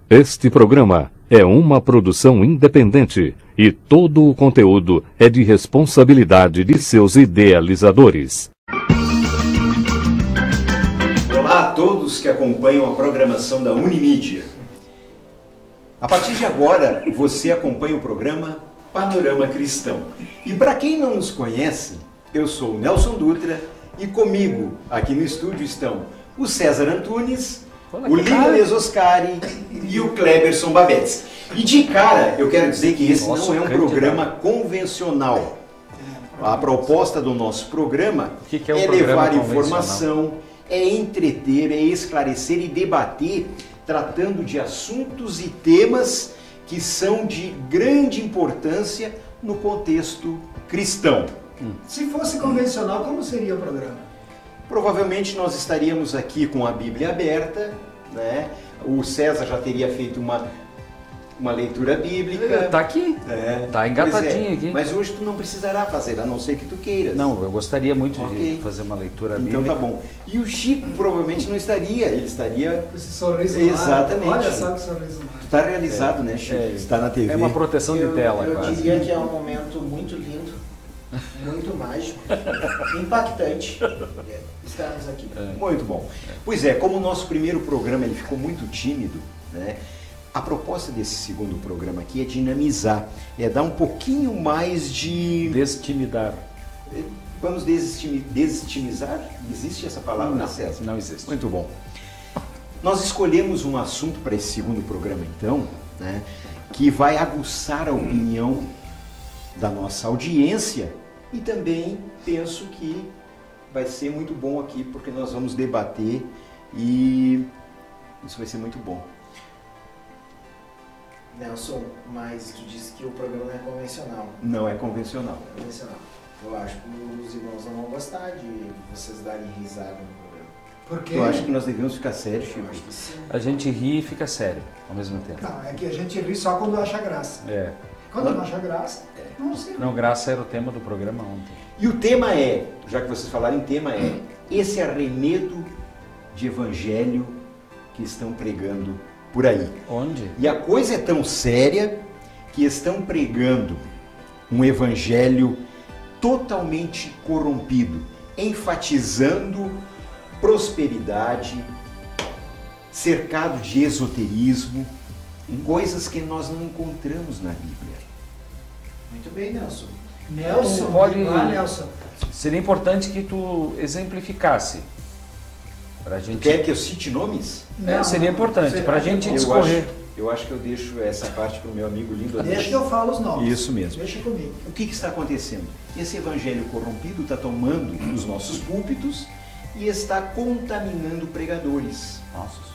Este programa é uma produção independente e todo o conteúdo é de responsabilidade de seus idealizadores. Olá a todos que acompanham a programação da Unimídia. A partir de agora, você acompanha o programa Panorama Cristão. E para quem não nos conhece, eu sou o Nelson Dutra e comigo aqui no estúdio estão o César Antunes, o Lindones Oscari e o Cleberson Babetes. E de cara, eu quero dizer que esse não é um programa convencional. A proposta do nosso programa é levar informação, é entreter, é esclarecer e debater, tratando de assuntos e temas que são de grande importância no contexto cristão. Se fosse convencional, como seria o programa? Provavelmente nós estaríamos aqui com a Bíblia aberta, né? O César já teria feito uma leitura bíblica. Tá aqui, tá engatadinho aqui. Mas hoje tu não precisará fazer, a não ser que tu queiras. Não, eu gostaria muito de fazer uma leitura bíblica. Então tá bom. E o Chico provavelmente não estaria, ele estaria... Esse sorriso exatamente. Olha só que sorriso lá. Tu tá realizado, né, Chico? Está na TV. É uma proteção de tela, eu quase. diria que é um momento muito lindo, muito mágico, impactante estarmos aqui. Muito bom. Pois é, como o nosso primeiro programa ele ficou muito tímido, né? A proposta desse segundo programa aqui é dinamizar, é dar um pouquinho mais de... Destimidar. Vamos desestimizar? Existe essa palavra, Não, César? não existe. Muito bom. Nós escolhemos um assunto para esse segundo programa, então, né, que vai aguçar a opinião da nossa audiência e também penso que vai ser muito bom aqui, porque nós vamos debater e isso vai ser muito bom. Nelson, mas tu disse que o programa não é convencional. Não é convencional. Não é convencional. Eu acho que os irmãos não vão gostar de vocês darem risada no programa. Por quê? Eu acho que nós devemos ficar sérios, Chico. Eu acho que sim. A gente ri e fica sério ao mesmo tempo. Não, é que a gente ri só quando acha graça. É. Quando não acha graça, não se ri. Não, graça era o tema do programa ontem. E o tema é, já que vocês falaram em tema, é esse arremedo de evangelho que estão pregando por aí. Onde? E a coisa é tão séria que estão pregando um evangelho totalmente corrompido, enfatizando prosperidade, cercado de esoterismo, coisas que nós não encontramos na Bíblia. Muito bem, Nelson. Nelson, Pode- Nelson. Seria importante que tu exemplificasse. Pra gente... Quer que eu cite nomes? É, seria importante, pra gente Eu discorrer. acho que eu deixo essa parte para o meu amigo lindo. Deixa que eu falo os nomes. Isso mesmo. Deixa comigo. O que está acontecendo? Esse evangelho corrompido está tomando os nossos púlpitos e está contaminando pregadores. Nossos.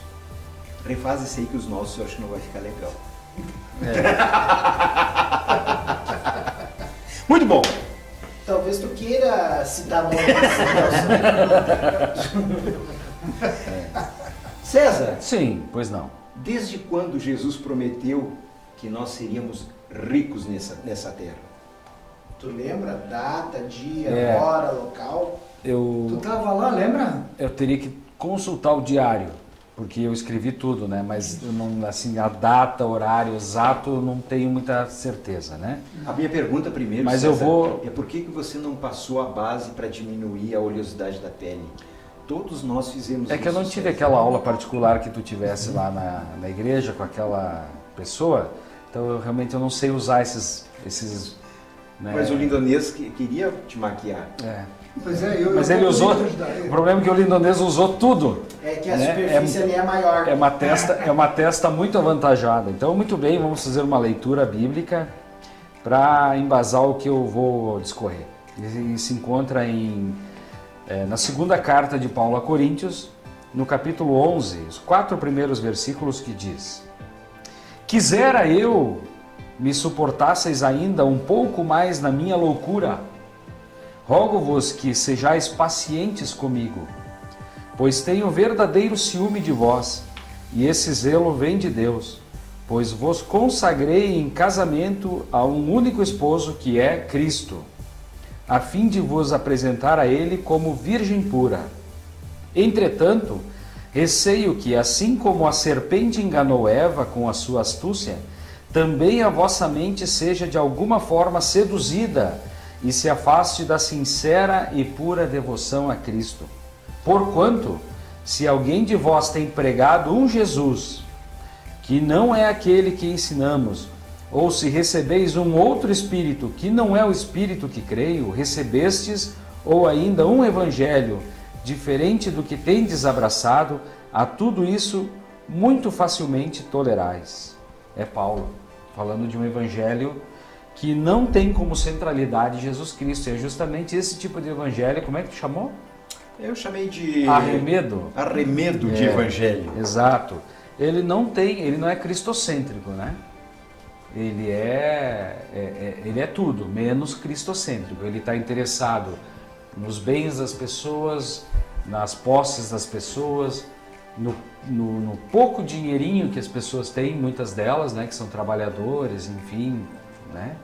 Refaz isso aí que os nossos eu acho que não vai ficar legal. Muito bom. Talvez tu queira citar nomes, Nelson. César, Sim, pois não. desde quando Jesus prometeu que nós seríamos ricos nessa terra? Tu lembra? Data, dia, É. hora, local? Tu Eu tava lá, lembra? teria que consultar o diário, porque eu escrevi tudo, né? Mas eu não, assim, a data, horário exato, eu não tenho muita certeza, né? A minha pergunta primeiro, Mas César, eu vou- é por que você não passou a base para diminuir a oleosidade da pele? Todos nós fizemos É que eu não isso, tive César. aquela aula particular que tu tivesse lá na igreja com aquela pessoa, então eu realmente não sei usar esses né? Mas o lindonês queria te maquiar. É. Pois é, eu... Mas eu ele vou usou, te ajudar. o problema é que o lindonês usou tudo. É que a Né? superfície ali é maior. É uma testa muito avantajada. Então, muito bem, vamos fazer uma leitura bíblica para embasar o que eu vou discorrer. E se encontra na segunda carta de Paulo a Coríntios, no capítulo 11, os 4 primeiros versículos que diz: Quisera eu me suportasseis ainda um pouco mais na minha loucura. Rogo-vos que sejais pacientes comigo, pois tenho verdadeiro ciúme de vós, e esse zelo vem de Deus, pois vos consagrei em casamento a um único esposo, que é Cristo, a fim de vos apresentar a ele como virgem pura. Entretanto, Receio que, assim como a serpente enganou Eva com a sua astúcia, também a vossa mente seja de alguma forma seduzida e se afaste da sincera e pura devoção a Cristo. Porquanto, se alguém de vós tem pregado um Jesus, que não é aquele que ensinamos, ou se recebeis um outro Espírito, que não é o Espírito que creio, recebestes, ou ainda um Evangelho, diferente do que tendes abraçado, a tudo isso muito facilmente tolerais. É Paulo, falando de um Evangelho que não tem como centralidade Jesus Cristo. É justamente esse tipo de Evangelho, como é que tu chamou? Eu chamei de... Arremedo. Arremedo de Evangelho. Exato. Ele não é cristocêntrico, né? Ele é tudo, menos cristocêntrico. Ele está interessado nos bens das pessoas, nas posses das pessoas, no pouco dinheirinho que as pessoas têm, muitas delas, né, que são trabalhadores, enfim, né?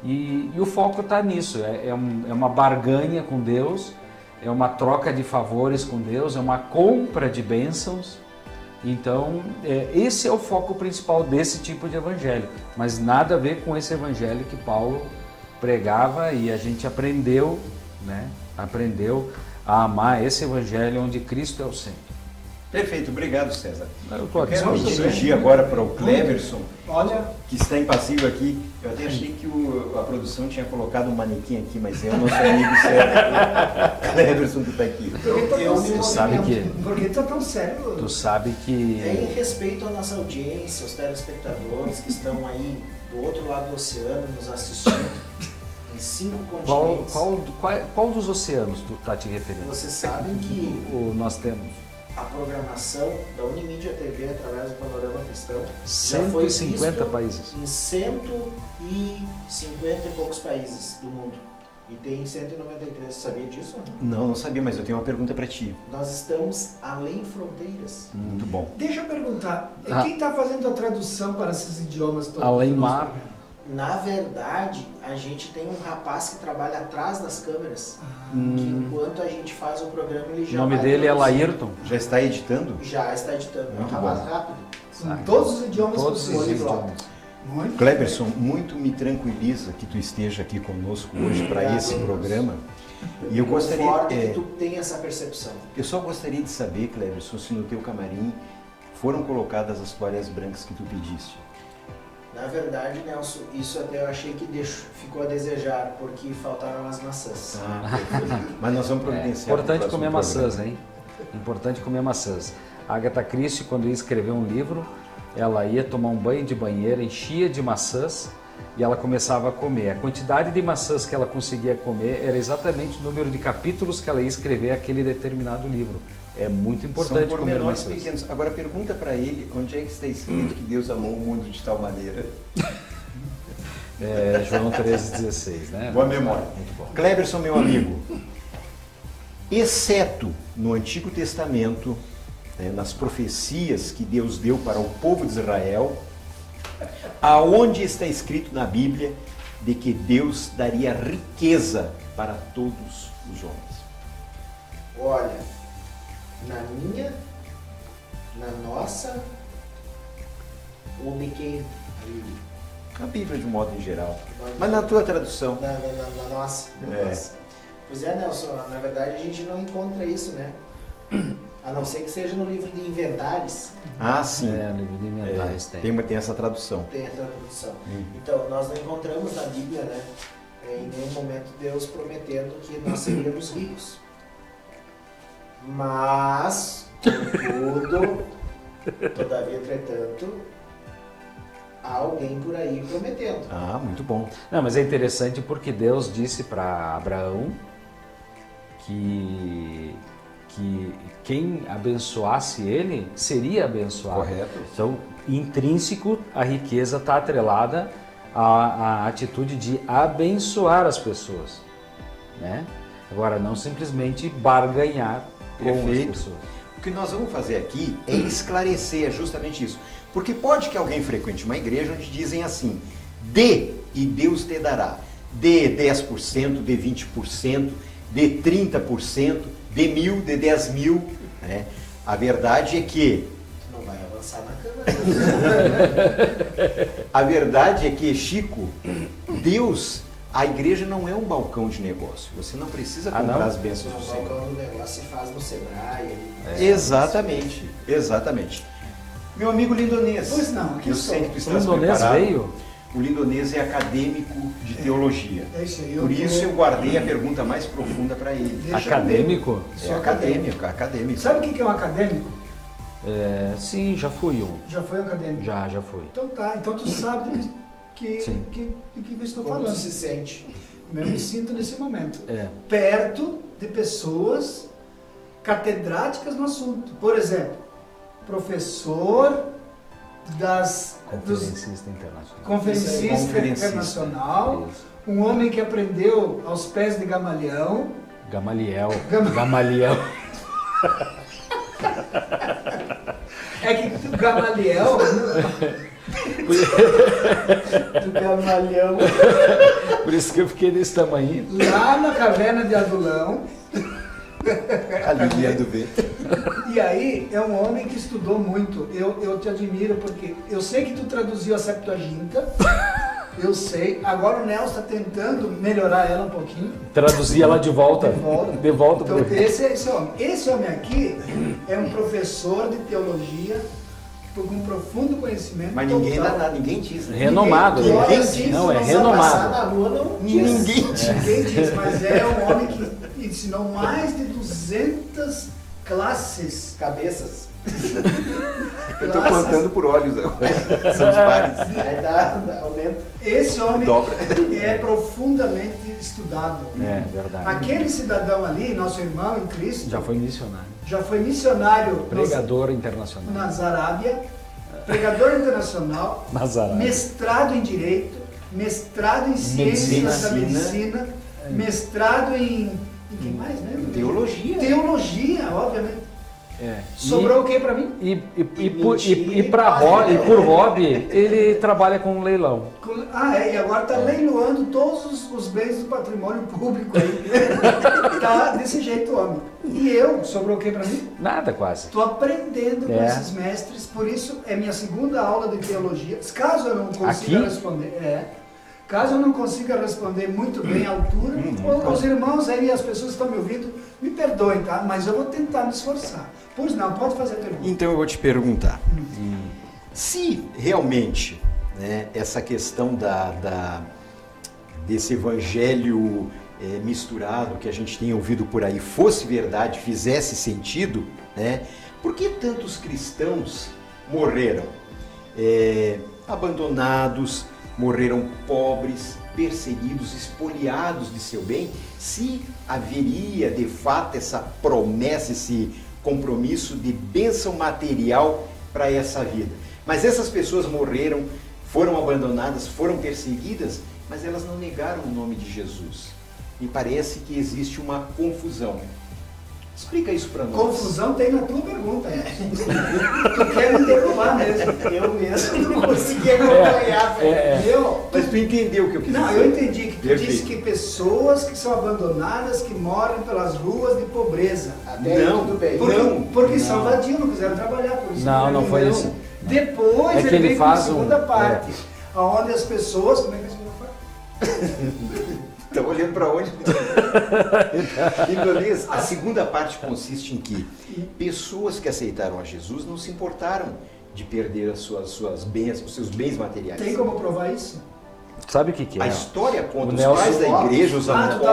E o foco está nisso, é uma barganha com Deus, é uma troca de favores com Deus, é uma compra de bênçãos. Então, esse é o foco principal desse tipo de evangelho, mas nada a ver com esse evangelho que Paulo pregava, e a gente aprendeu, né? Aprendeu a amar esse evangelho onde Cristo é o centro. Perfeito, obrigado, César. Eu quero me dirigir agora para o Cleverson, Olha, que está impassível aqui. Eu até achei que a produção tinha colocado um manequim aqui, mas é o nosso amigo César. Cleverson que está aqui. Tu sabe que... por que tá tão sério? Tu sabe que... É em respeito à nossa audiência, aos telespectadores que estão aí do outro lado do oceano nos assistindo, em 5 continentes. Qual dos oceanos tu está te referindo? Vocês sabem que Nós temos a programação da Unimídia TV através do Panorama Cristão já foi 150 visto países. em 150 e poucos países do mundo. E tem 193, sabia disso? Não sabia, mas eu tenho uma pergunta para ti. Nós estamos além fronteiras. Muito bom. Deixa eu perguntar, quem está fazendo a tradução para esses idiomas todos? Além mar. Na verdade, a gente tem um rapaz que trabalha atrás das câmeras, que enquanto a gente faz o programa, ele já O nome vai dele é traduzir. Laírton. Já está editando? Já está editando. É um Muito rapaz bom. rápido. Com todos os idiomas Todos os possíveis. idiomas. Muito Cleverson, muito me tranquiliza que tu esteja aqui conosco hoje para Obrigado, esse Deus. programa. E eu Forte gostaria, que tu tem essa percepção. eu só gostaria de saber, Cleverson, se no teu camarim foram colocadas as toalhas brancas que tu pediste. Na verdade, Nelson, isso até eu achei que ficou a desejar, porque faltaram as maçãs. Perfeito. Mas nós vamos providenciar. Importante pro próximo comer maçãs, programa. hein? Importante comer maçãs. A Agatha Christie, quando ia escrever um livro, ela ia tomar um banho de banheira, enchia de maçãs e ela começava a comer. A quantidade de maçãs que ela conseguia comer era exatamente o número de capítulos que ela ia escrever aquele determinado livro. É muito importante São comer pormenores maçãs. pequenos. Agora pergunta para ele onde é que está escrito que Deus amou o mundo de tal maneira. João 13,16, né? Boa memória. Muito bom. Cleverson, meu amigo, exceto no Antigo Testamento, né, nas profecias que Deus deu para o povo de Israel, aonde está escrito na Bíblia de que Deus daria riqueza para todos os homens? Olha, na minha, na nossa, ou de quem? A Bíblia de um modo em geral. Mas na tua tradução. Na nossa. Na nossa. Pois é, Nelson, na verdade a gente não encontra isso, né? A não ser que seja no livro de Inventares, Ah, sim. Livro de Inventares tem. Tem essa tradução. tem a tradução. Então, nós não encontramos na Bíblia, né? Em nenhum momento Deus prometendo que nós seríamos ricos. Mas, contudo, todavia, entretanto, há alguém por aí prometendo. Ah, muito bom. Não, mas é interessante porque Deus disse para Abraão que quem abençoasse ele seria abençoado. Correto. Então, intrínseco, a riqueza está atrelada à atitude de abençoar as pessoas, né? Agora, não simplesmente barganhar com as Perfeito. pessoas. O que nós vamos fazer aqui é esclarecer justamente isso. Porque pode que alguém frequente uma igreja onde dizem assim: dê e Deus te dará. Dê 10%, dê 20%, dê 30%, dê 1.000, dê 10.000. Né? A verdade é que... Não vai avançar na câmera. A verdade é que, Chico, Deus, a igreja não é um balcão de negócio. Você não precisa comprar as bênçãos do O Senhor. balcão do negócio se faz no Sebrae. Exatamente, exatamente. Meu amigo lindonês. Pois não, aqui eu estou. sei que tu O estás lindonês preparado. veio? O lindonês é acadêmico de teologia. É isso aí. Por isso eu guardei a pergunta mais profunda para ele. Deixa Acadêmico? É acadêmico, acadêmico. Sabe o que é um acadêmico? Sim, já fui um. Já foi um acadêmico? Já fui. Então tá, então tu sabe do que Sim. eu estou Como falando. tu se sente? Eu me sinto nesse momento. É. Perto de pessoas catedráticas no assunto. Por exemplo, professor dos Conferencista internacional. conferencista Conferencista. internacional, Isso. um homem que aprendeu aos pés de Gamaliel. Gamaliel. Gamaliel. É que o Gamaliel, Do Gamaliel. Por isso que eu fiquei desse tamanho. lá na caverna de Adulão, A Lilia do Vento. e aí é um homem que estudou muito. Eu te admiro porque eu sei que tu traduziu a Septuaginta, eu sei. Agora o Nelson está tentando melhorar ela um pouquinho. Traduzir ela de volta. De volta. De volta Então, pro... esse homem. Esse homem aqui é um professor de teologia com profundo conhecimento. Mas ninguém dá total. nada, ninguém diz. Né? Renomado. Ninguém- Olha, Ninguém assim, diz, não, é se renomado. passar na rua, não diz. Ninguém diz. Ninguém diz, mas é um homem que ensinou mais de 200 classes. Cabeças. Eu estou contando por olhos agora. São os pares. Aí dá aumenta. Esse homem Dobra. é profundamente estudado. É, verdade. Aquele cidadão ali, nosso irmão em Cristo, Já foi missionário. já foi missionário Pregador internacional. nas Arábia, pregador internacional, Nazaré. mestrado em Direito, mestrado em Ciências da Medicina, mestrado em que mais mesmo? Teologia. Teologia, obviamente. É. Sobrou o que pra mim? E por hobby, ele trabalha com leilão. E agora tá leiloando todos os bens do patrimônio público aí. Tá desse jeito, homem. E eu, sobrou o que pra mim? Nada quase. Estou aprendendo com É. esses mestres, por isso é minha segunda aula de teologia. Caso eu não consiga Aqui? responder, caso eu não consiga responder muito bem à altura, os irmãos aí, as pessoas que estão me ouvindo, me perdoem, tá? Mas eu vou tentar me esforçar. Pois não, pode fazer a pergunta. Então eu vou te perguntar. Se realmente, né, essa questão desse evangelho misturado que a gente tem ouvido por aí fosse verdade, fizesse sentido, né, por que tantos cristãos morreram abandonados, morreram pobres, perseguidos, espoliados de seu bem, se haveria de fato essa promessa, esse compromisso de bênção material para essa vida? Mas essas pessoas morreram, foram abandonadas, foram perseguidas, mas elas não negaram o nome de Jesus. Me parece que existe uma confusão. Explica isso para nós. Confusão tem na tua pergunta. Tu quer me derrubar mesmo. Eu mesmo não consegui acompanhar. Mas tu entendeu o que eu quis Não, dizer? eu entendi que tu Perfeito. disse que pessoas que são abandonadas, que moram pelas ruas de pobreza. Até aí Não, tudo bem. Porque são vadios, não quiseram trabalhar. Por isso Não foi morreram. isso. Depois É que ele ele vem faz com a segunda um- parte, onde as pessoas... Como é que é a segunda parte? Está olhando para onde? Indonésia, a segunda parte consiste em que pessoas que aceitaram a Jesus não se importaram de perder as suas bênçãos, os seus bens materiais. Tem como provar isso? Sabe o que A é? história conta, O os Nelson pais da Lopes. igreja, os tu tá falando dos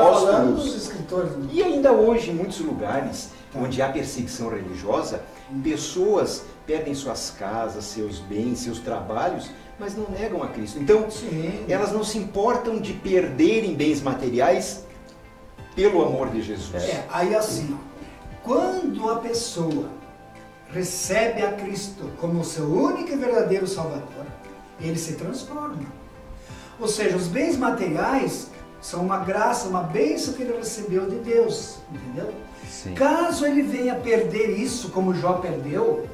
apóstolos. escritores. Né? E ainda hoje, em muitos lugares Tá. onde há perseguição religiosa, pessoas perdem suas casas, seus bens, seus trabalhos, mas não negam a Cristo. Então, Sim. elas não se importam de perderem bens materiais pelo amor de Jesus. Aí assim, ó, quando a pessoa recebe a Cristo como seu único e verdadeiro Salvador, ele se transforma. Ou seja, os bens materiais são uma graça, uma bênção que ele recebeu de Deus, entendeu? Sim. Caso ele venha perder isso, como Jó perdeu,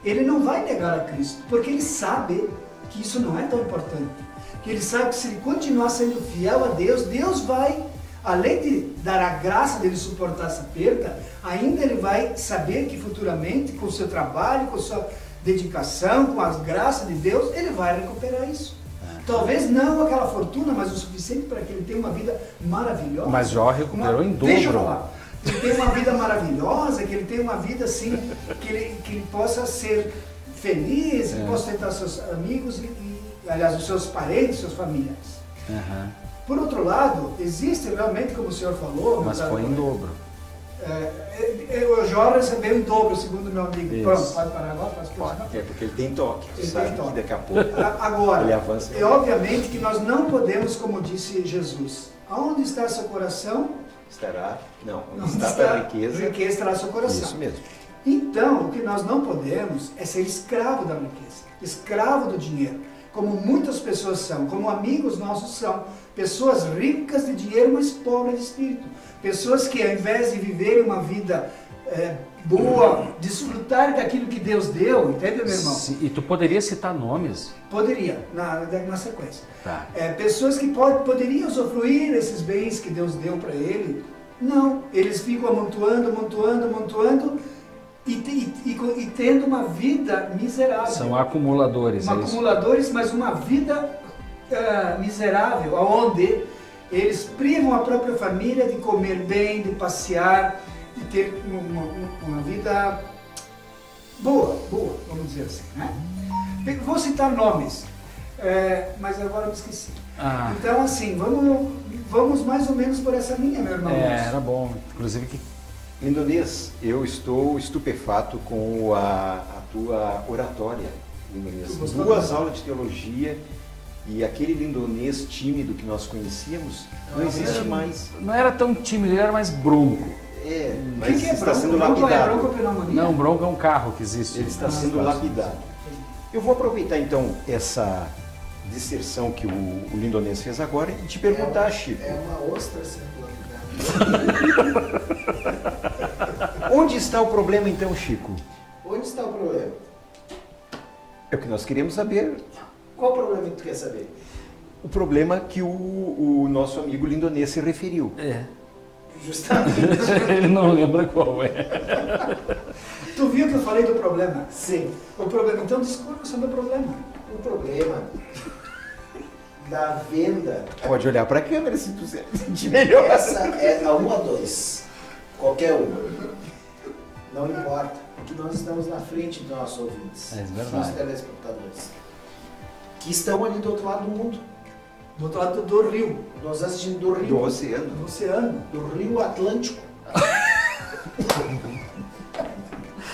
ele não vai negar a Cristo, porque ele sabe que isso não é tão importante. Que ele sabe que se ele continuar sendo fiel a Deus, Deus vai além de dar a graça dele suportar essa perda, ainda ele vai saber que futuramente, com o seu trabalho, com a sua dedicação, com as graças de Deus, ele vai recuperar isso. Talvez não aquela fortuna, mas o suficiente para que ele tenha uma vida maravilhosa. Mas Jó recuperou em dobro. Deixa eu falar. Que ele tenha uma vida maravilhosa, que ele tenha uma vida assim, que ele possa ser feliz, que possa tentar seus amigos aliás, os seus parentes, seus familiares. Por outro lado, existe realmente, como o senhor falou... Mas foi em dobro. O Jó recebeu em dobro, segundo meu amigo. Isso. Pronto, pode parar agora? É porque ele tem toque. Ele Sabe tem toque. que daqui a pouco Agora, ele avança. obviamente que nós não podemos, como disse Jesus, aonde está seu coração, Estará... Não, não onde está a riqueza. riqueza estará seu coração. Isso mesmo. Então, o que nós não podemos é ser escravo da riqueza, escravo do dinheiro, como muitas pessoas são, como amigos nossos são, pessoas ricas de dinheiro, mas pobres de espírito, pessoas que ao invés de viverem uma vida boa, desfrutarem daquilo que Deus deu, entende, meu irmão? Sim, e tu poderia citar nomes? Poderia, na sequência. Tá. Pessoas que poderiam usufruir esses bens que Deus deu para ele, não, eles ficam amontoando, e tendo uma vida miserável. São acumuladores. Acumuladores, mas uma vida miserável, onde eles privam a própria família de comer bem, de passear, de ter uma vida boa, vamos dizer assim, né? Vou citar nomes, mas agora eu me esqueci. Então, assim, vamos mais ou menos por essa linha, meu irmão. Era bom, inclusive que... Lindonês, eu estou estupefato com a tua oratória, Lindonês. 2 aulas de teologia e aquele lindonês tímido que nós conhecíamos não existe mais. Não era tão tímido, ele era mais bronco. Mas que é está bronco? sendo Bronco lapidado. é bronco ou pneumonia? Não, bronco é um carro que existe. Ele está sendo lapidado. Eu vou aproveitar então essa disserção que o lindonês fez agora e te perguntar, Chico. É uma ostra sendo lapidada. Onde está o problema então, Chico? Onde está o problema? É o que nós queremos saber. Qual o problema que tu quer saber? O problema que o nosso amigo lindonês se referiu. Justamente. Ele não lembra qual é. Tu viu que eu falei do problema? Sim. O problema, então discorra sobre o problema. O problema da venda... Pode olhar para a câmera se tu sentir melhor. Essa é a 1 a 2. Qualquer uma. Não importa. Porque nós estamos na frente dos nossos ouvintes. É verdade. Dos telespectadores. Que estão ali do outro lado do mundo. Do outro lado do rio. Nós assistindo do rio. Do oceano. Do oceano. Do rio Atlântico.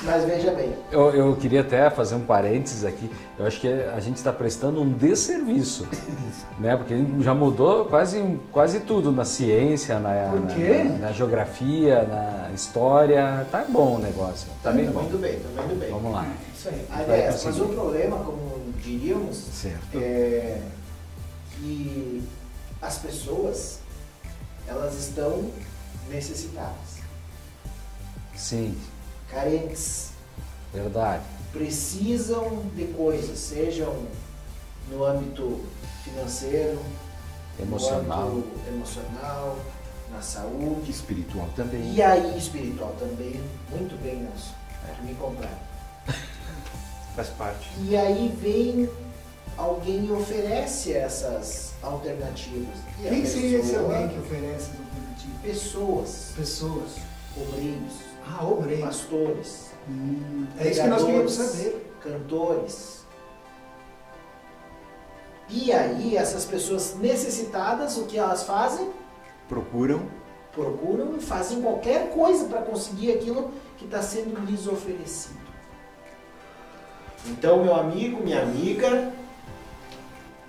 Mas veja bem. Eu queria até fazer um parênteses aqui. Eu acho que a gente está prestando um desserviço, né? Porque já mudou quase tudo na ciência, Por quê? na geografia, na história. Tá bom o negócio. Tá bem bom. Tá indo bem. Vamos lá. Isso aí. Aliás, mas o problema, como diríamos, Certo. é que as pessoas, elas estão necessitadas, Sim, carentes, verdade. precisam de coisas, sejam no âmbito financeiro, Emocional. no âmbito emocional, na saúde, Espiritual também. e aí espiritual também. Muito bem, Nelson, me comprar. Faz parte. E aí vem alguém e oferece essas alternativas. E a Quem seria esse pessoa- alguém que oferece essa alternativa? Pessoas, Pessoas. obreiros, Obreiros. pastores, É isso que nós queríamos pregadores, saber. cantores. E aí essas pessoas necessitadas, o que elas fazem? Procuram. Procuram e fazem qualquer coisa para conseguir aquilo que está sendo lhes oferecido. Então, meu amigo, minha amiga,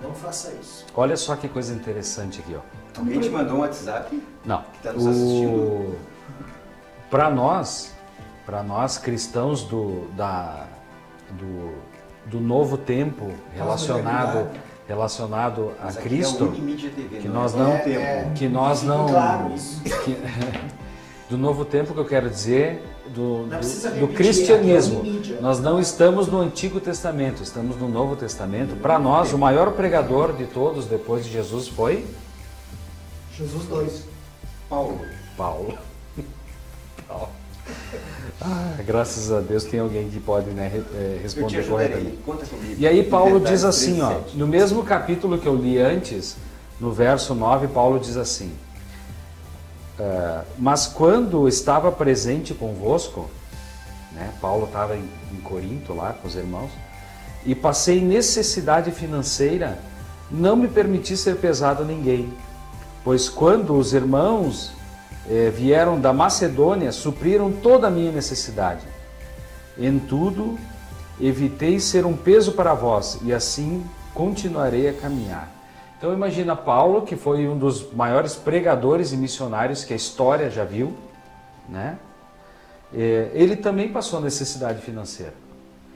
não faça isso. Olha só que coisa interessante aqui, ó. Alguém te mandou um WhatsApp? Não. Que tá nos assistindo. Para nós cristãos do novo tempo relacionado a Mas aqui Cristo, é a Unimídia TV, que não nós é não- o tempo. que nós não Claro isso. do novo tempo que eu quero dizer Não precisa do repetir, cristianismo. aqui é Unimídia. Nós não estamos no Antigo Testamento, estamos no Novo Testamento. Para nós, o maior pregador de todos depois de Jesus foi Jesus 2. Paulo. Paulo. Graças a Deus tem alguém que pode, né, Eu te responder ajudarei. corretamente. Conta comigo. E aí Paulo Verdade, diz assim, ó, 13:7. no mesmo capítulo que eu li antes, no verso 9, Paulo diz assim: mas quando estava presente convosco, né, Paulo estava em Corinto lá com os irmãos, e passei necessidade financeira, não me permiti ser pesado a ninguém, pois quando os irmãos vieram da Macedônia, supriram toda a minha necessidade. Em tudo, evitei ser um peso para vós, e assim continuarei a caminhar. Então imagina Paulo, que foi um dos maiores pregadores e missionários que a história já viu, né? Ele também passou necessidade financeira.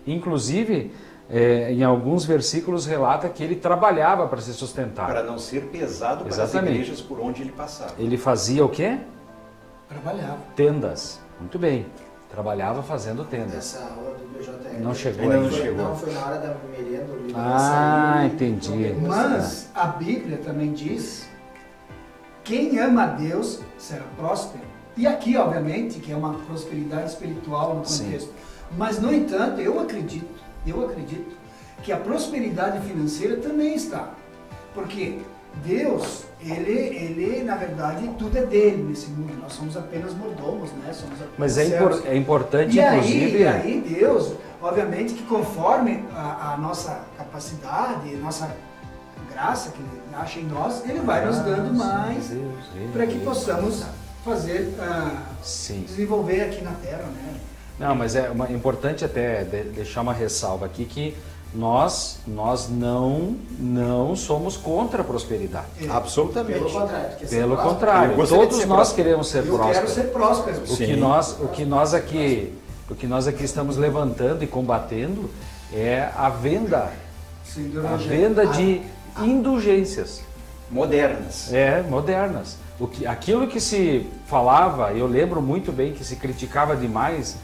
Inclusive, em alguns versículos relata que ele trabalhava para se sustentar. Para não ser pesado para Exatamente. as igrejas por onde ele passava. Ele fazia o quê? Trabalhava. Tendas. Muito bem. Trabalhava fazendo tendas. Essa aula do BJR. Não chegou Ainda ainda. não chegou. Não, foi na hora da merenda, o livro Ah, saiu, entendi. não pegou essa- Mas a Bíblia também diz: quem ama a Deus será próspero. E aqui, obviamente, que é uma prosperidade espiritual no Sim. contexto. Mas, no entanto, eu acredito que a prosperidade financeira também está. Porque Deus, ele na verdade, tudo é dele nesse mundo. Nós somos apenas mordomos, né? Somos apenas Mas servos. é importante, E inclusive... aí Deus, obviamente que conforme a nossa capacidade, nossa graça que Ele acha em nós, Ele vai nos dando mais para que possamos fazer, Sim. desenvolver aqui na Terra, né? Não, mas é importante até deixar uma ressalva aqui que nós não somos contra a prosperidade. Absolutamente. Pelo contrário, porque ser Pelo próspero- contrário, Eu gostaria de todos ser nós próspero. queremos ser Eu quero prósperos. ser próspero. O que nós aqui estamos levantando e combatendo é a venda de indulgências Modernas. modernas. Aquilo que se falava, eu lembro muito bem que se criticava demais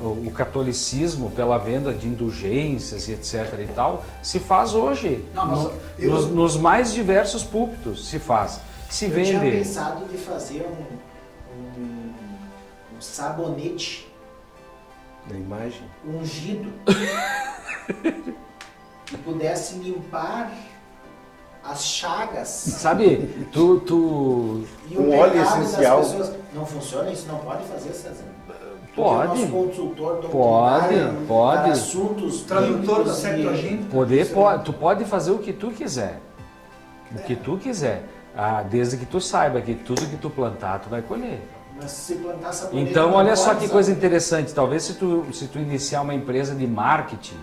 o catolicismo pela venda de indulgências e etc e tal, se faz hoje. Não, mas Nos mais diversos púlpitos se faz. Se Eu tinha vende. pensado de fazer um sabonete Da imagem. ungido que pudesse limpar as chagas Sabe, tu e Com o óleo pecado das essencial. pessoas. Não funciona isso? Não pode fazer, César? Pode. Tu que é o nosso consultor Pode, doutrinário pode. para assuntos Tradutor da bíblicos e- Septuaginta. tu pode fazer o que tu quiser. O que tu quiser. Desde que tu saiba que tudo que tu plantar, tu vai colher. Mas se plantar sabonete Então, não olha só pode, que sabe? coisa interessante. Talvez se tu iniciar uma empresa de marketing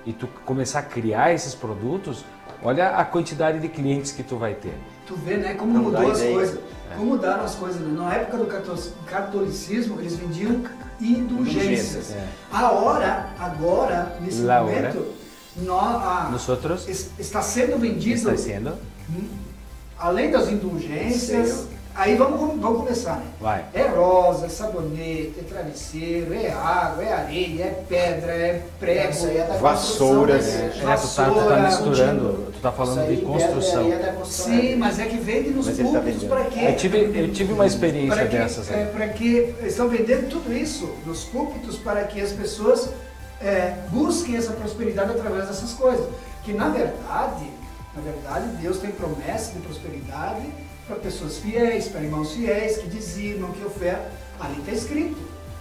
e tu começar a criar esses produtos, olha a quantidade de clientes que tu vai ter. Tu vê, né, como Não dá mudou as ideia. coisas. Como mudaram as coisas, né? Na época do catolicismo, eles vendiam indulgências. É. Agora, nesse La momento, Nosotros está sendo vendido, está sendo, além das indulgências, aí vamos começar, né? vai. É rosa, é sabonete, é travesseiro, é água, é areia, é pedra, é prego. Isso aí é da Vassouras. construção, né? Tu tá misturando, tu tá falando Isso aí, de pedra e construção. areia da construção. Sim, mas é que vende nos Mas ele tá púlpitos vendendo. para quê? Eu tive uma experiência Para que, dessas aí. para que estão vendendo tudo isso nos púlpitos para que as pessoas busquem essa prosperidade através dessas coisas. Que na verdade, Deus tem promessa de prosperidade para pessoas fiéis, para irmãos fiéis que dizimam, que ofertam. Ali está escrito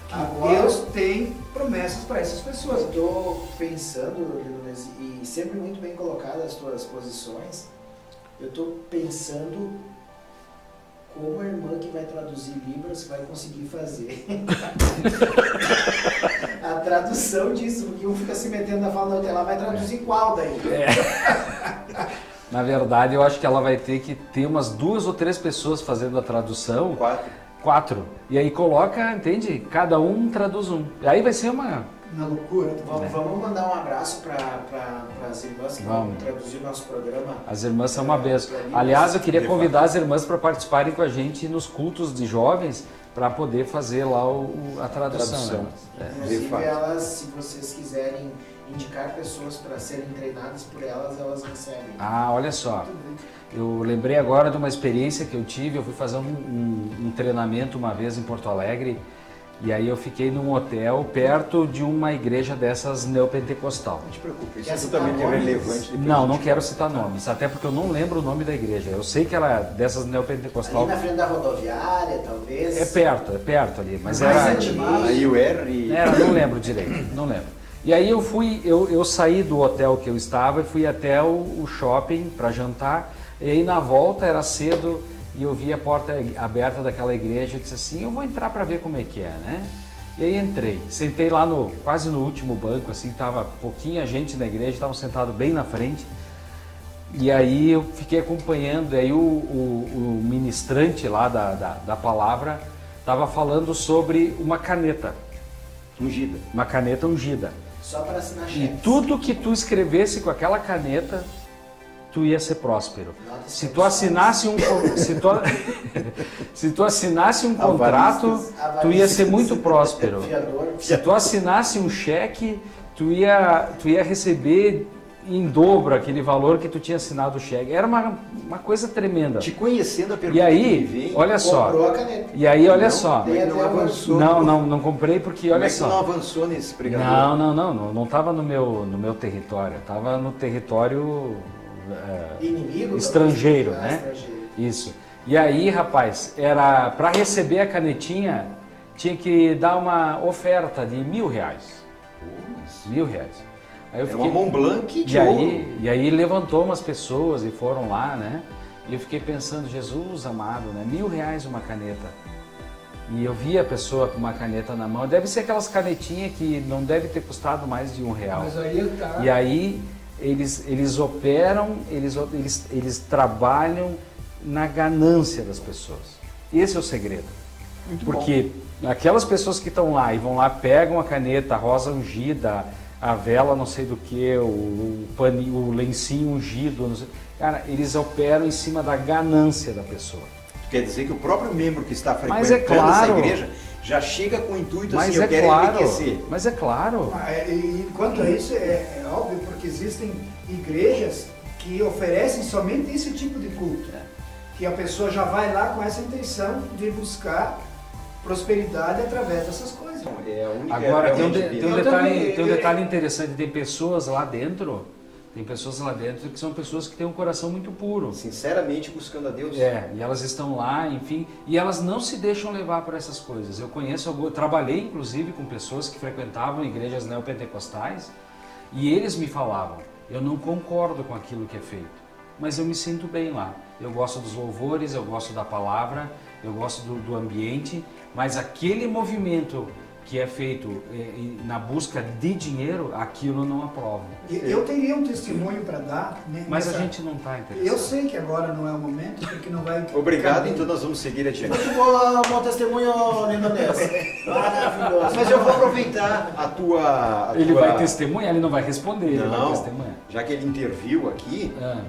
que Agora- Deus tem promessas para essas pessoas. Eu estou pensando, Luiz, e sempre muito bem colocadas as tuas posições, eu estou pensando como a irmã que vai traduzir Libras vai conseguir fazer a tradução disso, porque um fica se metendo na fala da outra, ela vai traduzir qual daí? Na verdade, eu acho que ela vai ter que ter umas 2 ou 3 pessoas fazendo a tradução. 4. E aí coloca, entende? Cada um traduz um. Aí vai ser uma... Na loucura. Vamos mandar um abraço para as irmãs que vão Vamos. traduzir o nosso programa. As irmãs são uma benção. Aliás, eu queria convidar as irmãs para participarem com a gente nos cultos de jovens para poder fazer lá a tradução. Né? Inclusive de fato. elas, se vocês quiserem indicar pessoas para serem treinadas por elas, elas recebem. Ah, olha só. Eu lembrei agora de uma experiência que eu tive. Eu fui fazer um treinamento uma vez em Porto Alegre. E aí eu fiquei num hotel perto de uma igreja dessas neopentecostal. Não te preocupe, isso Quer é citar totalmente nomes? irrelevante. depois Não, a não gente quero vai. citar nomes, até porque eu não lembro o nome da igreja. Eu sei que ela é dessas neopentecostal. Ali na frente da rodoviária, talvez. É perto ali, mas Mais era... antigo. Aí o R... Não lembro direito, não lembro. E aí eu saí do hotel que eu estava e fui até o shopping para jantar. E aí na volta era cedo e eu vi a porta aberta daquela igreja e disse assim, eu vou entrar para ver como é que é, né? E aí entrei, sentei lá quase no último banco, assim, tava pouquinha gente na igreja, estavam sentados bem na frente. E aí eu fiquei acompanhando, e aí o ministrante lá da palavra estava falando sobre uma caneta ungida. Só para assinar E cheques. tudo que tu escrevesse com aquela caneta, tu ia ser próspero. Se tu assinasse se tu assinasse um contrato, tu ia ser muito próspero. Fiador. Se tu assinasse um cheque, tu ia receber em dobro aquele valor que tu tinha assinado o cheque. Era uma coisa tremenda. Te conhecendo a pergunta E aí, que me vem, olha só. Comprou a caneta. E aí, olha Não, só. como é que não avançou? Não comprei porque, Como olha é que tu não só. avançou nesse pregador? Não estava no meu território. Estava no território Inimigo. estrangeiro, talvez. né? Estrangeiro. Isso. E aí, rapaz, era para receber a canetinha, tinha que dar uma oferta de R$1.000. R$1.000. Aí eu É uma Mont Blanc de e ouro. aí levantou umas pessoas e foram lá, né? E eu fiquei pensando, Jesus amado, né? R$1.000 uma caneta. E eu vi a pessoa com uma caneta na mão. Deve ser aquelas canetinhas que não deve ter custado mais de R$1. Mas aí tá. E aí eles operam, eles trabalham na ganância das pessoas. Esse é o segredo. Porque aquelas pessoas que estão lá e vão lá, pegam a caneta, a rosa ungida, a vela não sei do que, o lencinho ungido, não sei, cara, eles operam em cima da ganância da pessoa. Quer dizer que o próprio membro que está Mas é frequentando essa claro. igreja já chega com o intuito Mas assim, eu é quero claro, enriquecer. mas é claro. E quanto a isso, é óbvio, porque existem igrejas que oferecem somente esse tipo de culto. Que a pessoa já vai lá com essa intenção de buscar prosperidade através dessas coisas. É a única Agora, tem um Eu também- detalhe interessante, tem pessoas lá dentro que são pessoas que têm um coração muito puro. sinceramente buscando a Deus. E elas estão lá, enfim, e elas não se deixam levar por essas coisas. Eu trabalhei inclusive com pessoas que frequentavam igrejas neopentecostais e eles me falavam, eu não concordo com aquilo que é feito, mas eu me sinto bem lá. Eu gosto dos louvores, eu gosto da palavra, eu gosto do ambiente, mas aquele movimento que é feito na busca de dinheiro, aquilo eu não aprovo. Eu teria um testemunho para dar. Né, Mas nessa- a gente não está interessado. Eu sei que agora não é o momento, porque não vai... Obrigado, caber. então nós vamos seguir adiante. Muito bom testemunho, Lindonês. Maravilhoso. Mas eu vou aproveitar a tua... Ele vai testemunhar, ele não vai responder, ele vai Não, testemunhar. já que ele interviu aqui, Ah.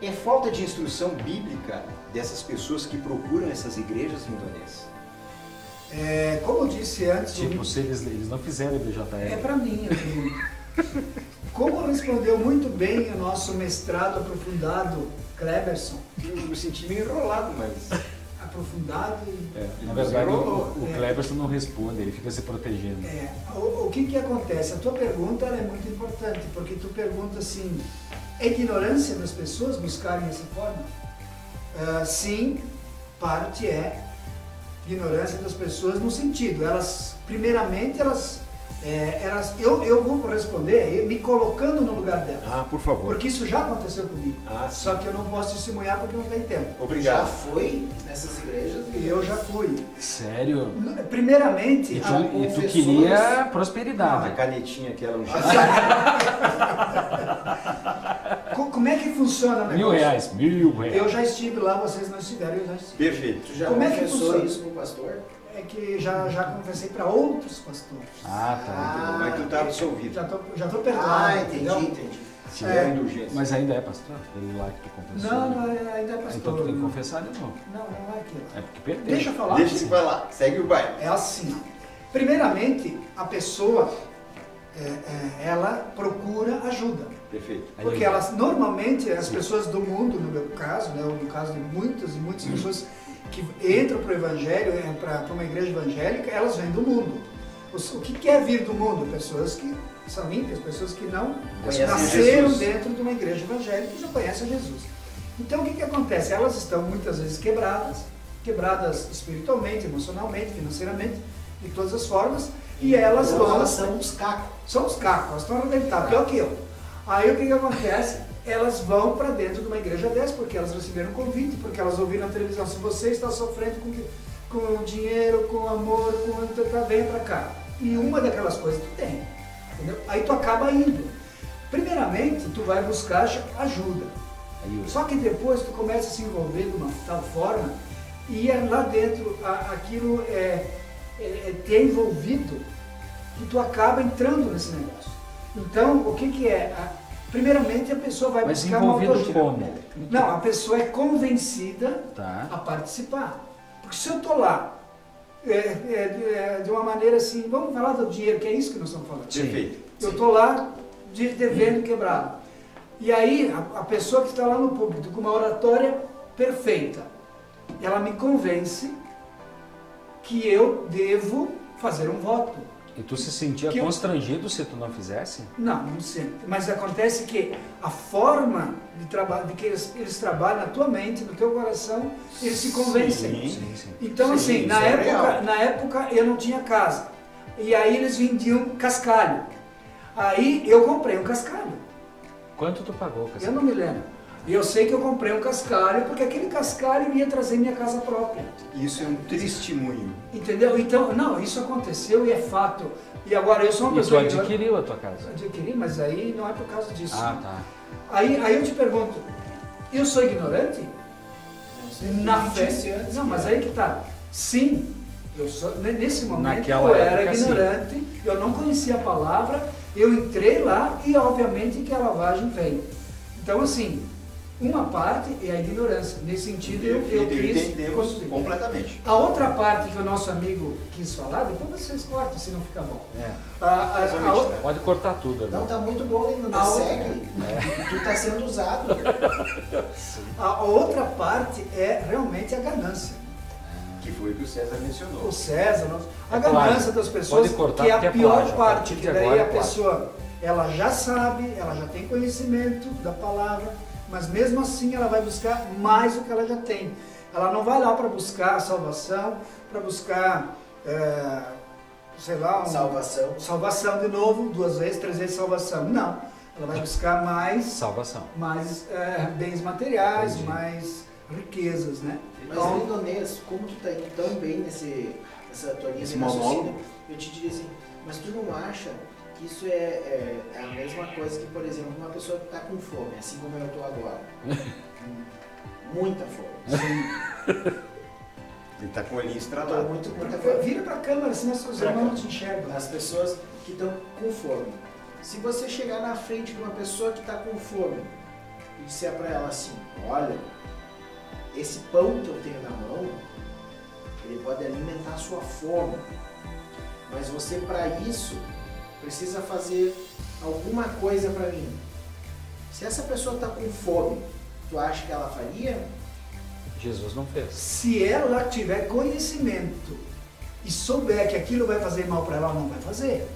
é falta de instrução bíblica dessas pessoas que procuram essas igrejas lindonenses. Como eu disse antes, Tipo, se eles não fizeram IBJR. é para mim. Assim. Como respondeu muito bem o nosso mestrado aprofundado, Cleberson, Eu me senti meio enrolado, mas... aprofundado e... Na verdade, o É. Cleberson não responde, ele fica se protegendo. O que acontece? A tua pergunta ela é muito importante, porque tu pergunta assim, é ignorância das pessoas buscarem essa forma? Sim, parte é ignorância das pessoas no sentido, primeiramente, eu vou responder me colocando no lugar delas. Ah, por favor. Porque isso já aconteceu comigo. Ah, sim. Só que eu não posso testemunhar porque não tem tempo. Já Obrigado. foi nessas igrejas? E eu já fui. Sério? Primeiramente, E Ah, tu confessores- queria A prosperidade. canetinha aquela ungida. como é que funciona o negócio? R$1.000. Eu já estive lá, vocês não estiveram, eu já estive. Perfeito. Tu já Como é que confessou funciona? isso com o pastor? É que já confessei para outros pastores. Ah, tá. Mas tu está absolvido. Já tô perdoado. entendeu? Entendi. Se der indulgência. Mas ainda é pastor? Ele lá que tu confessou. Não, ainda é pastor. Então tu tem que confessar de novo. Não é aquilo. É porque pertence. Deixa eu falar. Deixa ele falar. Segue o baile. É assim. Primeiramente, a pessoa, ela procura ajuda. Perfeito. Porque elas, normalmente, as pessoas do mundo, no meu caso, né, ou no caso de muitas e muitas pessoas que entram para o Evangelho, para uma igreja evangélica, elas vêm do mundo. O que é vir do mundo? Pessoas que são ímpias, pessoas que não nasceram dentro de uma igreja evangélica e já conhecem Jesus. Então, o que acontece? Elas estão muitas vezes quebradas espiritualmente, emocionalmente, financeiramente, de todas as formas, e elas são os cacos. São os cacos, elas estão arrebentadas, pior que eu. Aí o que acontece? Elas vão para dentro de uma igreja dessa, porque elas receberam um convite, porque elas ouviram na televisão, se você está sofrendo com dinheiro, com amor, venha para cá. E uma daquelas coisas tu tem, entendeu? Aí tu acaba indo. Primeiramente, tu vai buscar ajuda. Só que depois tu começa a se envolver de uma tal forma, e lá dentro aquilo te envolvido, e tu acaba entrando nesse negócio. Então, o que é? Primeiramente, a pessoa vai buscar uma autoajuda. Como? Não, a pessoa é convencida a participar. Porque se eu estou lá, de uma maneira assim, vamos falar do dinheiro, que é isso que nós estamos falando. Perfeito. Eu estou lá devendo quebrado. E aí, a pessoa que está lá no púlpito com uma oratória perfeita, ela me convence que eu devo fazer um voto. E tu se sentia constrangido se tu não fizesse? Não, não sempre. Mas acontece que a forma de trabalho, de que eles trabalham na tua mente, no teu coração, eles se convencem. Sim. Então, assim, na época eu não tinha casa. E aí eles vendiam cascalho. Aí eu comprei um cascalho. Quanto tu pagou, cascalho? Eu não me lembro. E eu sei que eu comprei um cascalho, porque aquele cascalho ia trazer minha casa própria. Isso é um testemunho. Entendeu? Então, não, isso aconteceu e é fato. E agora eu sou uma pessoa... E tu adquiriu a tua casa? Adquiri, mas aí não é por causa disso. Ah, tá. Aí eu te pergunto, eu sou ignorante? Na fé? Não, mas aí que tá. Sim, eu sou, nesse momento eu era ignorante, eu não conhecia a palavra, eu entrei lá e obviamente que a lavagem veio. Então assim, uma parte é a ignorância, nesse sentido eu quis construir. Completamente. A outra parte que o nosso amigo quis falar, depois vocês cortam se não ficar bom. Pode cortar tudo. Não, está muito bom, ainda segue. Tu está sendo usado. A outra parte é realmente a ganância. Que foi o que o César mencionou. O César, a ganância das pessoas, que é a pior parte, que daí a pessoa, ela já sabe, ela já tem conhecimento da palavra, mas mesmo assim ela vai buscar mais do que ela já tem. Ela não vai lá para buscar a salvação, para buscar, sei lá... Salvação de novo, 2 vezes, 3 vezes salvação. Não, ela vai buscar mais... Salvação. Mais bens materiais, mais riquezas, né? Mas, Lindonês, como tu está indo tão bem nessa tua linha de raciocínio, eu te diria assim, mas tu não acha que isso é a mesma coisa que, por exemplo, uma pessoa que está com fome, assim como eu estou agora. Muita fome. Sim. Ele está com o olhinho estralado. Muita fome. Vira para a câmera, senão os irmãos não te enxergam. As pessoas que estão com fome. Se você chegar na frente de uma pessoa que está com fome e disser para ela assim, olha, esse pão que eu tenho na mão, ele pode alimentar a sua fome, mas você para isso precisa fazer alguma coisa para mim. Se essa pessoa está com fome, tu acha que ela faria? Jesus não fez. Se ela tiver conhecimento e souber que aquilo vai fazer mal para ela, não vai fazer.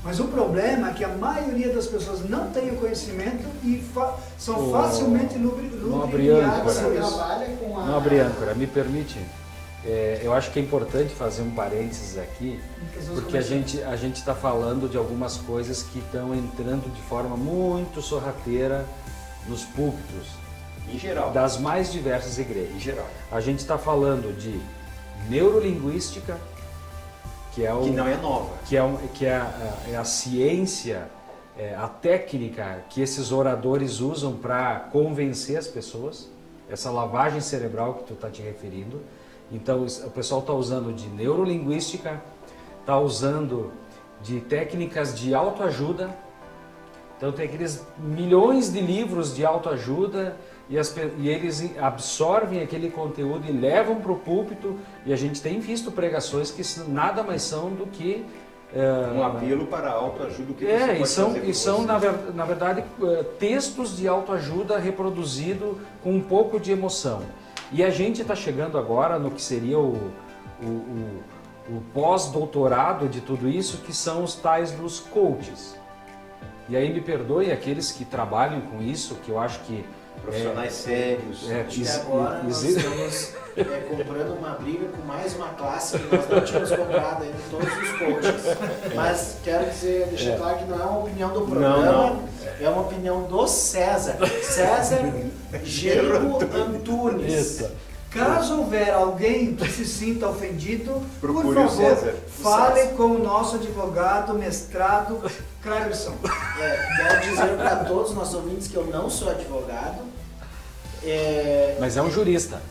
Mas o problema é que a maioria das pessoas não tem o conhecimento e são facilmente ludibriadas por isso. Não abrir âncora, me permite. Eu acho que é importante fazer um parênteses aqui, porque a gente está falando de algumas coisas que estão entrando de forma muito sorrateira nos púlpitos. Em geral. Das mais diversas igrejas. Em geral. A gente está falando de neurolinguística, que não é nova, que é a ciência, a técnica que esses oradores usam para convencer as pessoas, essa lavagem cerebral que tu está te referindo. Então o pessoal está usando de neurolinguística, está usando de técnicas de autoajuda. Então tem aqueles milhões de livros de autoajuda e eles absorvem aquele conteúdo e levam para o púlpito, e a gente tem visto pregações que nada mais são do que Um apelo para a autoajuda, o que você pode fazer por e são você? na verdade, textos de autoajuda reproduzido com um pouco de emoção. E a gente está chegando agora no que seria o pós-doutorado de tudo isso, que são os tais dos coaches. E aí me perdoem aqueles que trabalham com isso, que eu acho que... Profissionais sérios. E agora nós estamos comprando uma briga com mais uma classe que nós não tínhamos comprado ainda, todos os coaches. Mas quero dizer, deixar claro que não é uma opinião do programa, é uma opinião do César. César Gelo Antunes. Isso. Caso houver alguém que se sinta ofendido, Procure por o favor, César. fale com o nosso advogado, mestrado, Cleverson. Quero dizer para todos os nossos ouvintes que eu não sou advogado. Mas é um jurista.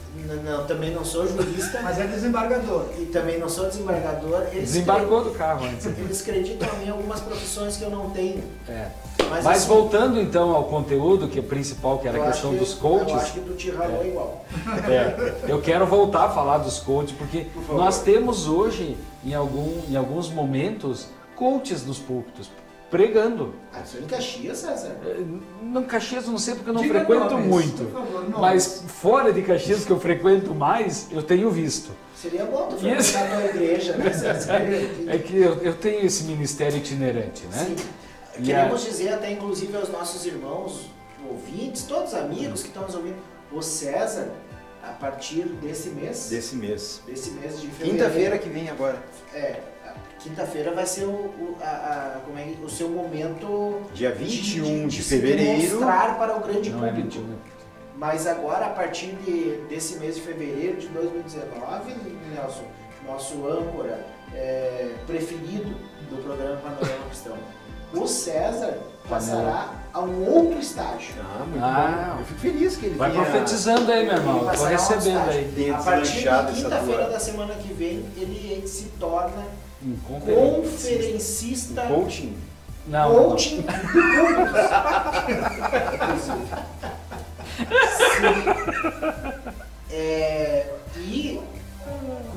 Não, também não sou jurista. Mas é desembargador. E também não sou desembargador. Desembarcou do carro antes. Eles acreditam em mim algumas profissões que eu não tenho. Mas assim, voltando então ao conteúdo, que é principal, que era a questão dos coaches. Eu acho que tu te ralou igual. Eu quero voltar a falar dos coaches, porque nós temos hoje, em alguns momentos, coaches nos púlpitos, pregando. Isso é em Caxias, César? Não, Caxias eu não sei porque eu não Diga frequento nomes, muito. por favor, nomes. Mas fora de Caxias, que eu frequento mais, eu tenho visto. Seria bom tu Isso. frequentar a tua igreja, né, César? É que eu tenho esse ministério itinerante, né? Sim. Queremos dizer até inclusive aos nossos irmãos ouvintes, todos amigos que estão nos ouvindo, o César, a partir desse mês Desse mês. de fevereiro. Quinta-feira que vem agora. Quinta-feira vai ser o seu momento Dia 21 de se fevereiro. mostrar para o grande Não é público. 21. Mas agora, a partir desse mês de fevereiro de 2019, Nelson, nosso âncora preferido do programa Panorama Cristão, o César passará a um outro estágio. Muito Ah, bom. Eu fico feliz que ele Vai venha- profetizando aí, meu irmão. Ele Tô passará a um recebendo estágio. aí. Tenha A partir deslanchado de essa quinta-feira tua- da semana que vem, ele se torna Conferência. conferencista, Coaching. Não, coaching e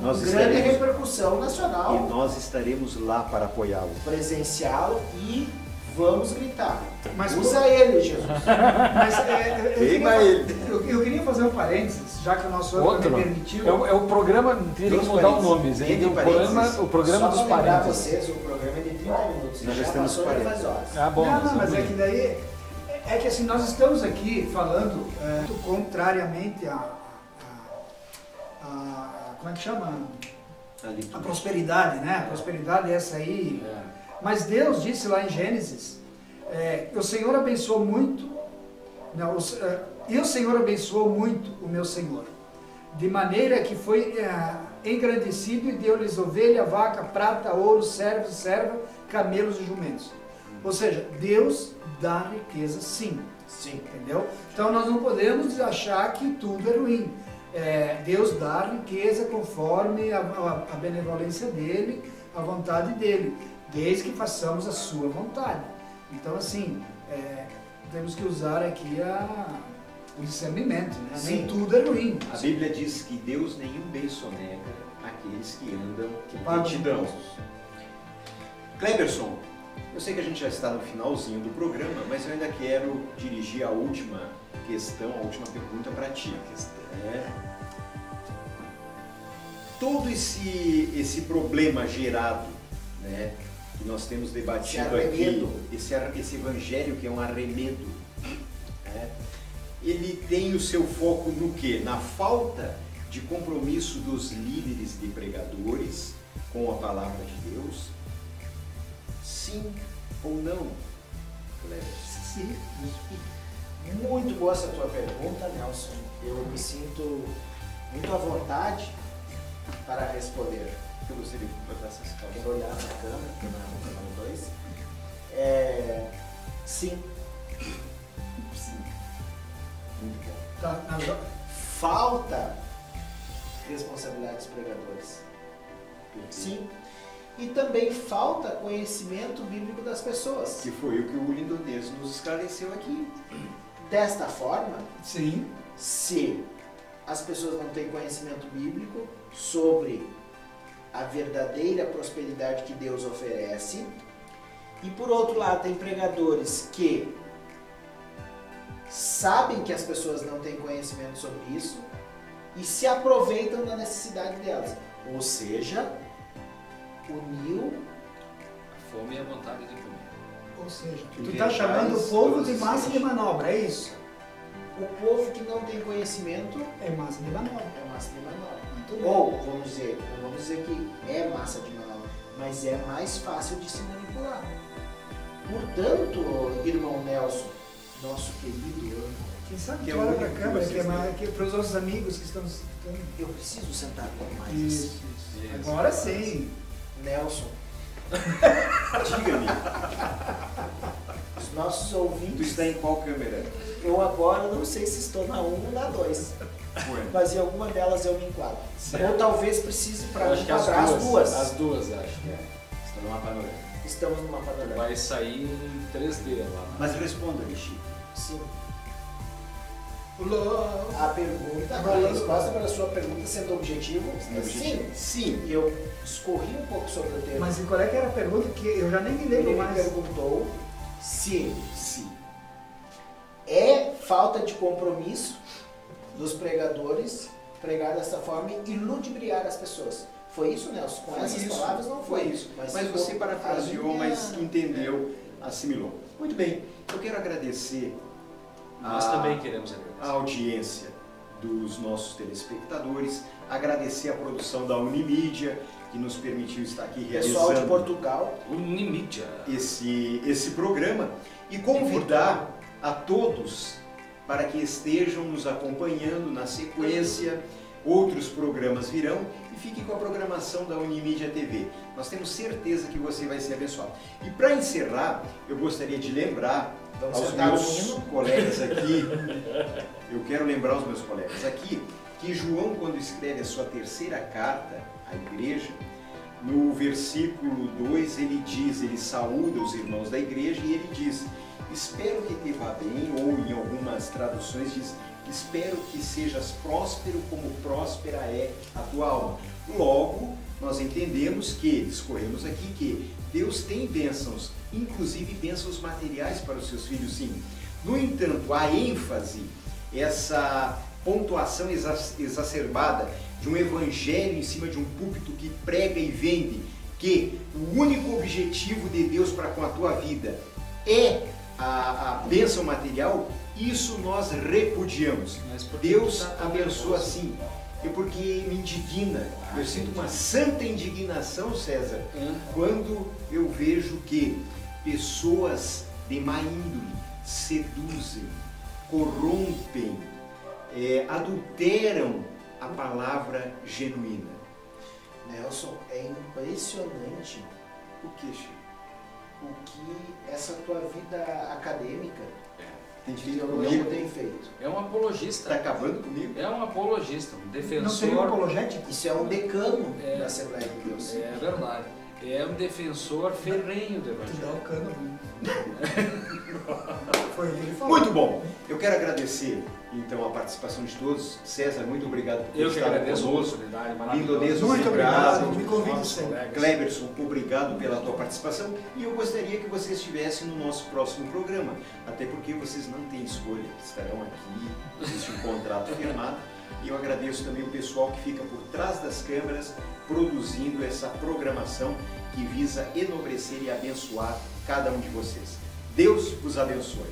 Nós grande estaremos, repercussão nacional, e nós estaremos lá para apoiá-lo. presencial e vamos gritar. Mas Usa ele, Jesus. Mas Queima ele. eu queria fazer um parênteses, já que o nosso outro. âncora me permitiu. É o programa, teria que Dos mudar o parênteses. nome. Seria Entre o programa, parênteses. o programa Só dos pra lembrar parênteses. vocês, o programa é de 30 minutos. Nós já já estamos passou 40. faz horas. Ah, bom. Não, mas é vamos que ir. daí é que assim nós estamos aqui falando contrariamente como é que chama? A prosperidade, né? A prosperidade é essa aí. Mas Deus disse lá em Gênesis, o Senhor abençoou muito, e o Senhor abençoou muito o meu Senhor, de maneira que foi engrandecido e deu-lhes ovelha, vaca, prata, ouro, servos e serva, camelos e jumentos. Ou seja, Deus dá riqueza sim. Sim. Entendeu? Então nós não podemos achar que tudo é ruim. Deus dá riqueza conforme a benevolência dele, a vontade dele, desde que façamos a sua vontade. Então assim, temos que usar aqui o discernimento, né? Nem tudo é ruim. A Bíblia diz que Deus nenhum bem sonega aqueles que andam pagam em retidão. impostos. Cleverson, eu sei que a gente já está no finalzinho do programa, mas eu ainda quero dirigir a última questão, a última pergunta para ti. Todo esse problema gerado, né, que nós temos debatido aqui, esse evangelho que é um arremedo, né, ele tem o seu foco no quê? Na falta de compromisso dos líderes de pregadores com a palavra de Deus? Sim ou não, Cleverson? Sim. Muito boa essa tua pergunta, Nelson. Eu me sinto muito à vontade para responder. Eu gostaria de botar essas calças. Quero olhar para a câmera, na câmera 2. Sim. Muito bom. Tá, Falta responsabilidade dos pregadores. Sim. E também falta conhecimento bíblico das pessoas. Que foi o que o lindonês nos esclareceu aqui. Desta forma, sim. se as pessoas não têm conhecimento bíblico sobre a verdadeira prosperidade que Deus oferece. E por outro lado, tem pregadores que sabem que as pessoas não têm conhecimento sobre isso e se aproveitam da necessidade delas. Ou seja, uniu A fome e a vontade de comer. Ou seja, tu Tu está já chamando faz o povo todos de os massa de sentidos. manobra, é isso? o povo que não tem conhecimento. É massa de manobra. É massa de manobra. Muito bem. Ou, vamos dizer que é massa de manobra, mas é mais fácil de se manipular. Portanto, irmão Nelson, nosso querido, Quem sabe Que que é o olha para a único que câmera, vocês que é para os nossos amigos que estão escutando. eu preciso sentar com mais. Isso, isso. Agora sim. Nelson, Diga-me, os nossos tu ouvintes, está em qual câmera? eu agora não sei se estou na 1 ou na 2, Bueno. mas em alguma delas eu me enquadro. Ou talvez precise para Acho que enquadrar as duas. As duas, acho. Estão numa panorama. Estamos numa panorama. Vai sair em 3D lá. Mas responda, Chico. Sim. Pulou. A pergunta, a resposta para a sua pergunta, sendo objetivo, é sim. Sim. Eu discorri um pouco sobre o tema. Mas qual é que era a pergunta que eu já nem me Ele lembro me mais? perguntou se é falta de compromisso dos pregadores pregar dessa forma e ludibriar as pessoas. Foi isso, Nelson? Com essas palavras não foi isso. Mas ficou você parafraseou, a linha- mas entendeu, assimilou. Muito bem, eu quero agradecer Nós também queremos agradecer. a audiência dos nossos telespectadores, agradecer a produção da Unimídia, que nos permitiu estar aqui Pessoal de realizando Portugal, Unimídia. esse programa e convidar a todos para que estejam nos acompanhando na sequência. Outros programas virão e fique com a programação da Unimídia TV. Nós temos certeza que você vai ser abençoado. E para encerrar, eu gostaria de lembrar Vamos aos sentar meus o hino. colegas aqui, eu quero lembrar aos meus colegas aqui, que João, quando escreve a sua terceira carta à igreja, no versículo 2 ele saúda os irmãos da igreja e ele diz: espero que te vá bem, ou em algumas traduções diz: espero que sejas próspero como próspera é a tua alma. Logo, nós entendemos que, discorremos aqui, que Deus tem bênçãos, inclusive bênçãos materiais para os seus filhos, sim. No entanto, a ênfase, essa pontuação exacerbada de um evangelho em cima de um púlpito que prega e vende, que o único objetivo de Deus para com a tua vida é a bênção material, isso nós repudiamos. Deus abençoa sim. E porque me indigna, eu sinto uma santa indignação, César, quando eu vejo que pessoas de má índole seduzem, corrompem, adulteram a palavra genuína. Nelson, é impressionante O que, Chico? o que essa tua vida acadêmica Tem de feito teologia comigo? tem feito. É um apologista. Está acabando comigo? É um apologista, um Não seria um defensor. apologético? Isso é um decano É. da Assembleia de Deus. É verdade. É um defensor ferrenho do Tu dá evangelho. o cano. Foi o que ele falou. Muito bom. Eu quero agradecer, então, a participação de todos. César, muito obrigado por ter Eu que estado agradeço a conosco. oportunidade Lindonês, maravilhosa. Muito obrigado. Me convide Nossos sempre. colegas. Cleberson, obrigado pela tua participação e eu gostaria que você estivesse no nosso próximo programa, até porque vocês não têm escolha, estarão aqui, existe um contrato firmado e eu agradeço também o pessoal que fica por trás das câmeras produzindo essa programação que visa enobrecer e abençoar cada um de vocês. Deus os abençoe.